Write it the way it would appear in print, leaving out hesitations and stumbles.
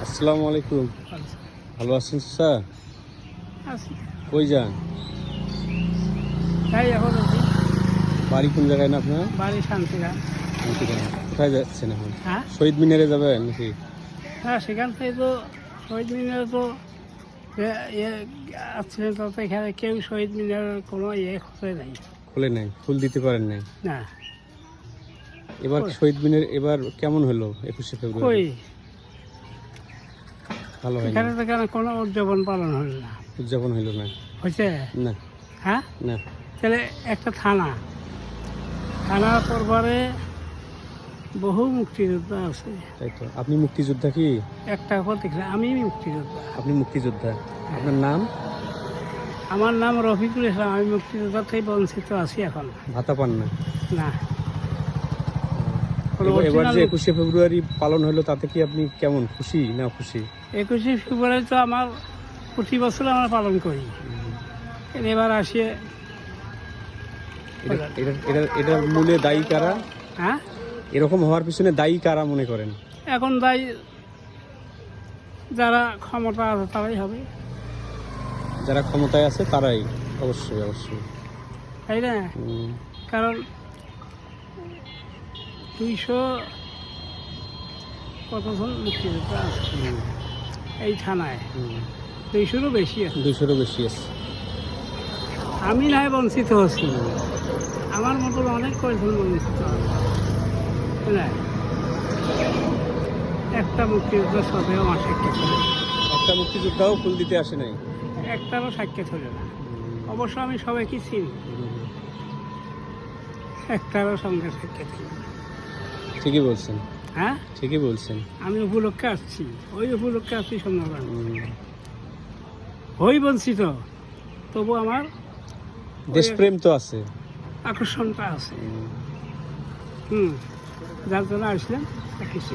আসসালামু আলাইকুম। ভালো আছেন স্যার? আছি। কই যান? তাই এখন আছি। বাড়ি কোন জায়গায় না আপনার? বাড়ি শান্তিরাম। শান্তিগ্রাম। কোথায় যাচ্ছেন এখন? হ্যাঁ শহীদ মিনারে যাবেন নাকি? হ্যাঁ, সেখান থেকে তো শহীদ মিনারে তো আছে, তো এখানে কেউ শহীদ মিনারের কোনো খুঁজে নাই। খুলে নাই, ফুল দিতে পারেন নাই। না। এবার কই? শহীদ মিনার এবার কেমন হলো 21শে কই ফেব্রুয়ারি? ভালো হয়নি, এখানে তো কেন কোনো উদযাপন পালন হলো না। উদযাপন হইল না। হয়েছে? না হ্যাঁ, না। তাহলে একটা থানার পরবারে বহু মুক্তিযোদ্ধা আছে। তাই তো। আপনি মুক্তিযোদ্ধা কি? একটা কথা দেখলে আমি মুক্তিযোদ্ধা। আপনি মুক্তিযোদ্ধা। আপনার নাম? আমার নাম রফিকুল ইসলাম। আমি মুক্তিযোদ্ধা থেকে বঞ্চিত আছি এখন। ভাতা পান না? না। কোনো এবার যে original 21শে ফেব্রুয়ারি পালন হলো তাতে কি আপনি কেমন, খুশি না খুশি? 21শে ফেব্রুয়ারি তো আমার প্রতি বছর আমরা পালন করি। এবার আসিয়ে এটার মূলে দায়ী কারা? হ্যাঁ, এরকম হওয়ার পিছনে দায়ী কারা মনে করেন? এখন তাই যারা ক্ষমতা আছে তারাই হবে, যারা ক্ষমতায় আছে তারাই। অবশ্যই অবশ্যই। তাই না? হুম, কারণ 200 কতজন মুক্তিযোদ্ধা আছে হুম, এই থানায়, হুম। 200-রও বেশি আছে। 200-রও বেশি আছে। আমি নাই বঞ্চিত হচ্ছি, আমার মতন অনেক কয়েকজন বঞ্চিত হবে, তাই না? একটা মুক্তিযোদ্ধার সাথেও আমার সাক্ষাৎ হলো না। একটা মুক্তিযোদ্ধাও ফুল দিতে আসে নাই। একটারও সাক্ষাৎ হলো না। হুম, অবশ্য আমি সবাইকে চিনি, হুম। একটারও সঙ্গে সাক্ষাৎ হলো না। ঠিকই বলছেন, হ্যাঁ, ঠিকই বলছেন। আমি উপলক্ষে আসছি, ওই উপলক্ষে আসছি সন্ধ্যাবেলা। হুম। হই বঞ্চিত, তবু আমার দেশপ্রেম তো আছে। আকর্ষণটা আছে। হুম। যার জন্য আসলাম, দেখেছি।